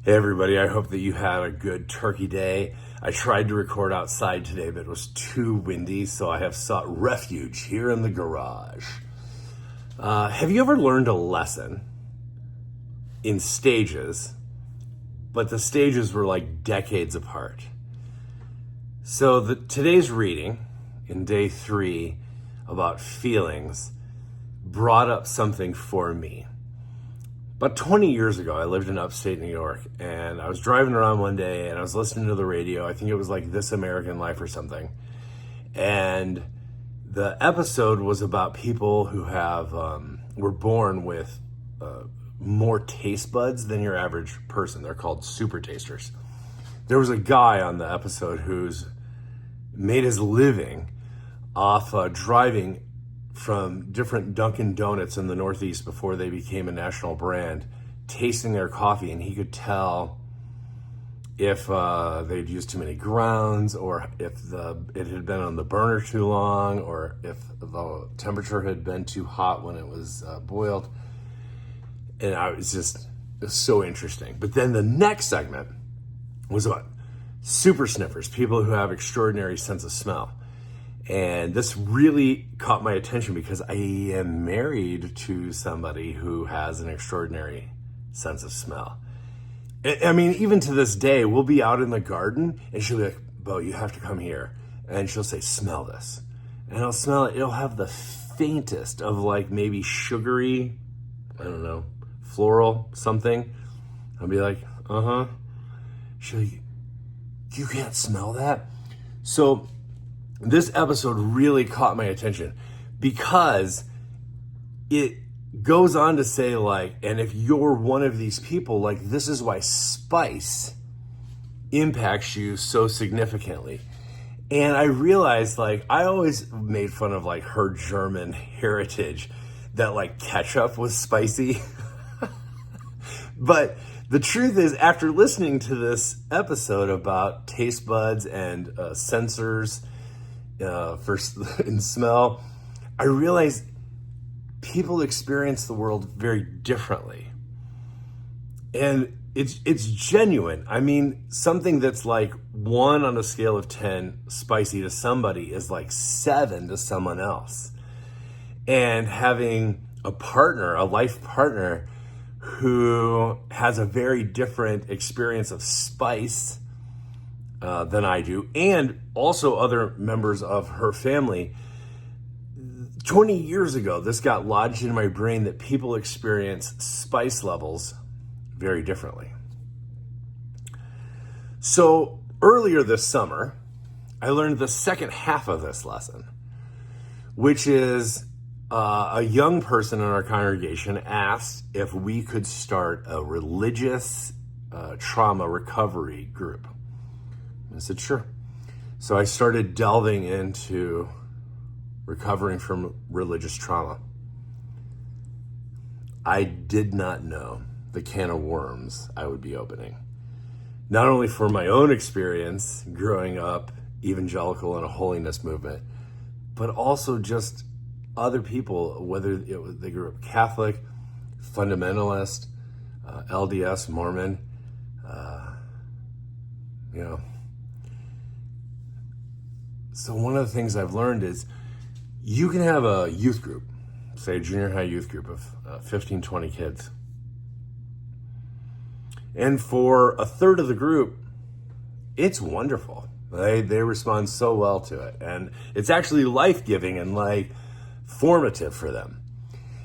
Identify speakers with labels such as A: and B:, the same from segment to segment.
A: Hey everybody, I hope that you had a good turkey day. I tried to record outside today, but it was too windy, so I have sought refuge here in the garage. Have you ever learned a lesson in stages, but the stages were like decades apart? So today's reading in day 3 about feelings brought up something for me. About 20 years ago, I lived in upstate New York, and I was driving around one day and I was listening to the radio. I think it was like This American Life or something. And the episode was about people who were born with more taste buds than your average person. They're called super tasters. There was a guy on the episode who's made his living off driving from different Dunkin' Donuts in the Northeast before they became a national brand, tasting their coffee, and he could tell if they'd used too many grounds, or if it had been on the burner too long, or if the temperature had been too hot when it was boiled. And it was so interesting. But then the next segment was about super sniffers, people who have extraordinary sense of smell. And this really caught my attention because I am married to somebody who has an extraordinary sense of smell. I mean, even to this day, we'll be out in the garden and she'll be like, Bo, you have to come here. And she'll say, smell this. And I'll smell it. It'll have the faintest of like maybe sugary, I don't know, floral something. I'll be like, uh-huh. She'll be like, you can't smell that? So this episode really caught my attention because it goes on to say, like, and if you're one of these people, like, this is why spice impacts you so significantly. And I realized, like, I always made fun of like her German heritage, that like ketchup was spicy. But the truth is, after listening to this episode about taste buds and sensors in smell, I realized people experience the world very differently. And it's genuine. I mean, something that's like 1 on a scale of 10 spicy to somebody is like 7 to someone else. And having a partner, a life partner, who has a very different experience of spice than I do, and also other members of her family. 20 years ago, this got lodged in my brain that people experience spice levels very differently. So earlier this summer, I learned the second half of this lesson, which is a young person in our congregation asked if we could start a religious trauma recovery group. I said, sure. So I started delving into recovering from religious trauma. I did not know the can of worms I would be opening. Not only for my own experience growing up evangelical in a holiness movement, but also just other people, whether they grew up Catholic, fundamentalist, LDS, Mormon, So one of the things I've learned is you can have a youth group, say a junior high youth group of 15, 20 kids. And for a third of the group, it's wonderful. They respond so well to it. And it's actually life-giving and like formative for them.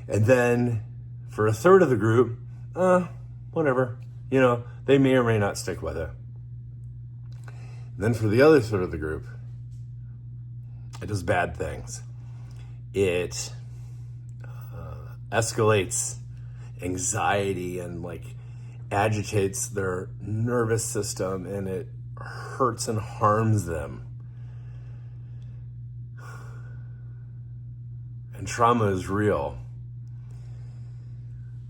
A: And then for a third of the group, whatever, they may or may not stick with it. And then for the other third of the group, it does bad things. It escalates anxiety and like agitates their nervous system, and it hurts and harms them. And trauma is real.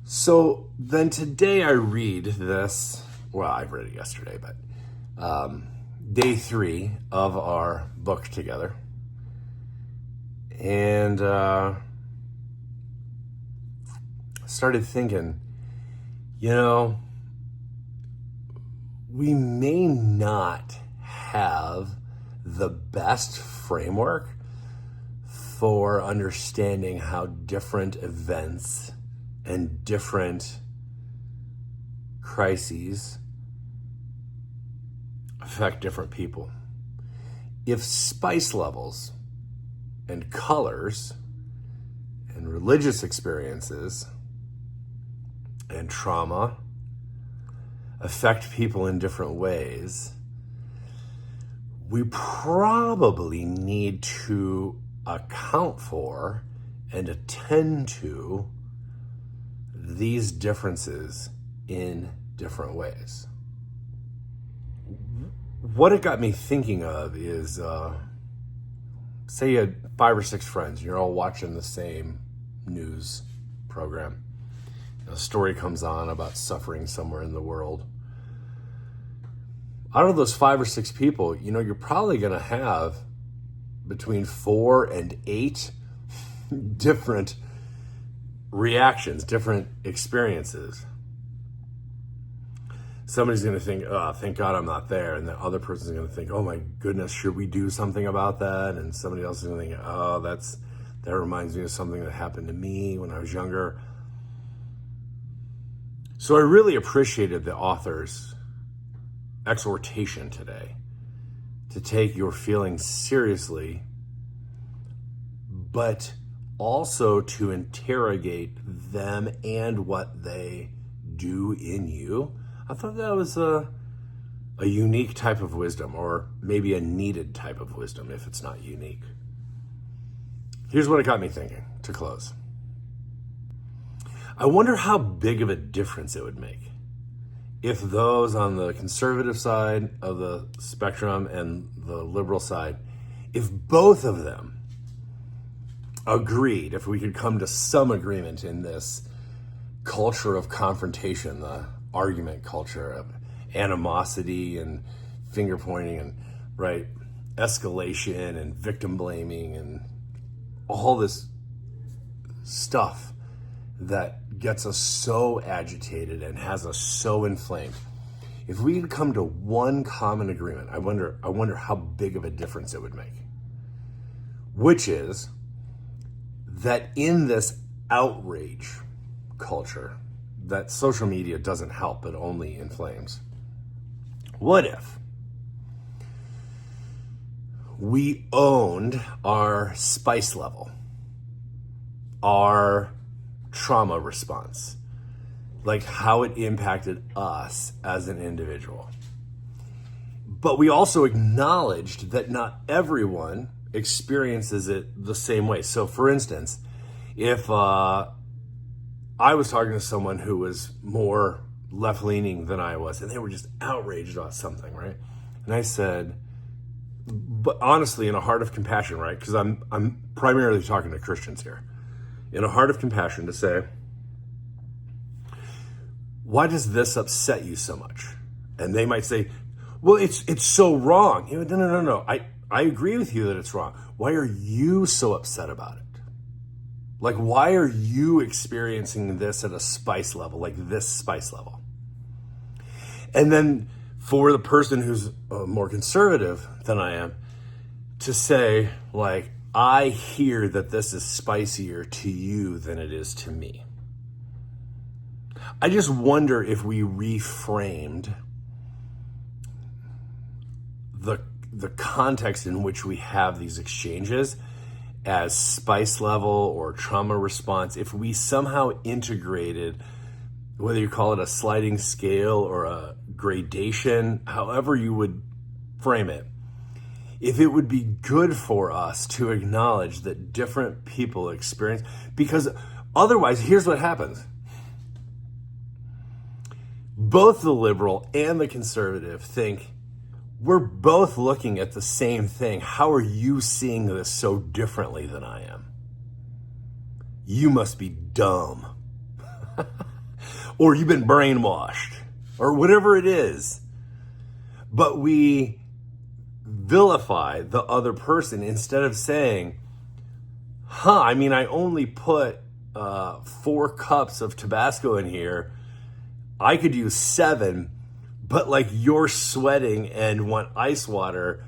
A: So then today I read this, well, I read it yesterday, but day 3 of our book together. And started thinking, we may not have the best framework for understanding how different events and different crises affect different people. If spice levels and colors and religious experiences and trauma affect people in different ways, we probably need to account for and attend to these differences in different ways. What it got me thinking of is, say you had 5 or 6 friends, and you're all watching the same news program. A story comes on about suffering somewhere in the world. Out of those 5 or 6 people, you're probably going to have between 4 and 8 different reactions, different experiences. Somebody's going to think, oh, thank God I'm not there. And the other person's going to think, oh my goodness, should we do something about that? And somebody else is going to think, oh, that reminds me of something that happened to me when I was younger. So I really appreciated the author's exhortation today to take your feelings seriously, but also to interrogate them and what they do in you. I thought that was a unique type of wisdom, or maybe a needed type of wisdom if it's not unique. Here's what it got me thinking to close. I wonder how big of a difference it would make if those on the conservative side of the spectrum and the liberal side, if both of them agreed, if we could come to some agreement in this culture of confrontation, the argument culture of animosity and finger pointing and escalation and victim blaming and all this stuff that gets us so agitated and has us so inflamed. If we could come to one common agreement, I wonder how big of a difference it would make. Which is that in this outrage culture that social media doesn't help but only inflames, what if we owned our spice level, our trauma response, like how it impacted us as an individual? But we also acknowledged that not everyone experiences it the same way. So for instance, if I was talking to someone who was more left-leaning than I was, and they were just outraged about something, right? And I said, but honestly, in a heart of compassion, right? Because I'm primarily talking to Christians here. In a heart of compassion, to say, why does this upset you so much? And they might say, well, it's so wrong. No. I agree with you that it's wrong. Why are you so upset about it? Like, why are you experiencing this at a spice level, like this spice level? And then for the person who's more conservative than I am, to say, like, I hear that this is spicier to you than it is to me. I just wonder if we reframed the context in which we have these exchanges as spice level or trauma response, if we somehow integrated, whether you call it a sliding scale or a gradation, however you would frame it, if it would be good for us to acknowledge that different people experience, because otherwise, here's what happens. Both the liberal and the conservative think we're both looking at the same thing. How are you seeing this so differently than I am? You must be dumb. Or you've been brainwashed, or whatever it is. But we vilify the other person instead of saying, I only put 4 cups of Tabasco in here. I could use 7, but like you're sweating and want ice water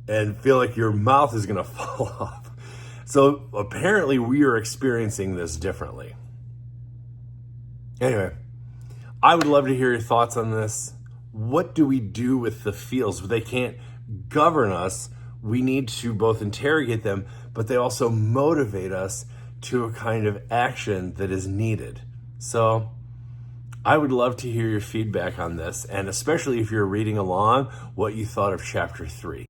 A: and feel like your mouth is going to fall off. So apparently we are experiencing this differently. Anyway, I would love to hear your thoughts on this. What do we do with the feels? They can't govern us. We need to both interrogate them, but they also motivate us to a kind of action that is needed. So I would love to hear your feedback on this, and especially if you're reading along, what you thought of chapter 3.